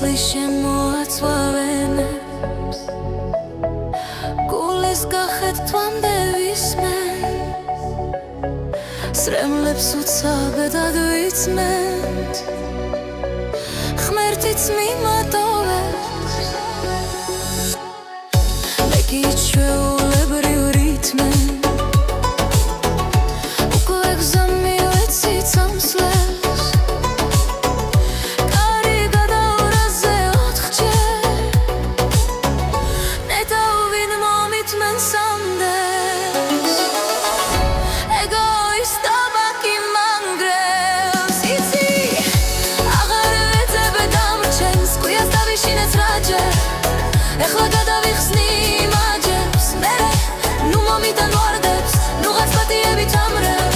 Cliché მოაწვავენებს გულის გახეთ თვამდე ვისმენ სრემლებს უცაბედად ვიცმენთ ღმერთიც მიმატოვებს მეკი ჩვეულებრივ რითმენ უკვე გზა მივეცით სამსვლელს კარი გადავრაზე ოთხჯერ ნეტავინ მომიტმენ სამდელს ეგოისტა ბაკი მანგრევს იცი აღარ ვეძებ დამრჩენს კვიას დავიშინეთ რაჯერ ეხლა გადავიხსნი მაჯებს მერე ნუ მომიტან ვარდებს ნუ ღაც პატიებით ამრევ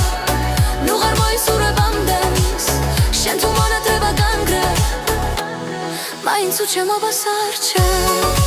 ნუ ღარ მოისურვებ ამდენს შენ თუ მონატრება განგრევ მაინც უჩემობას არჩევ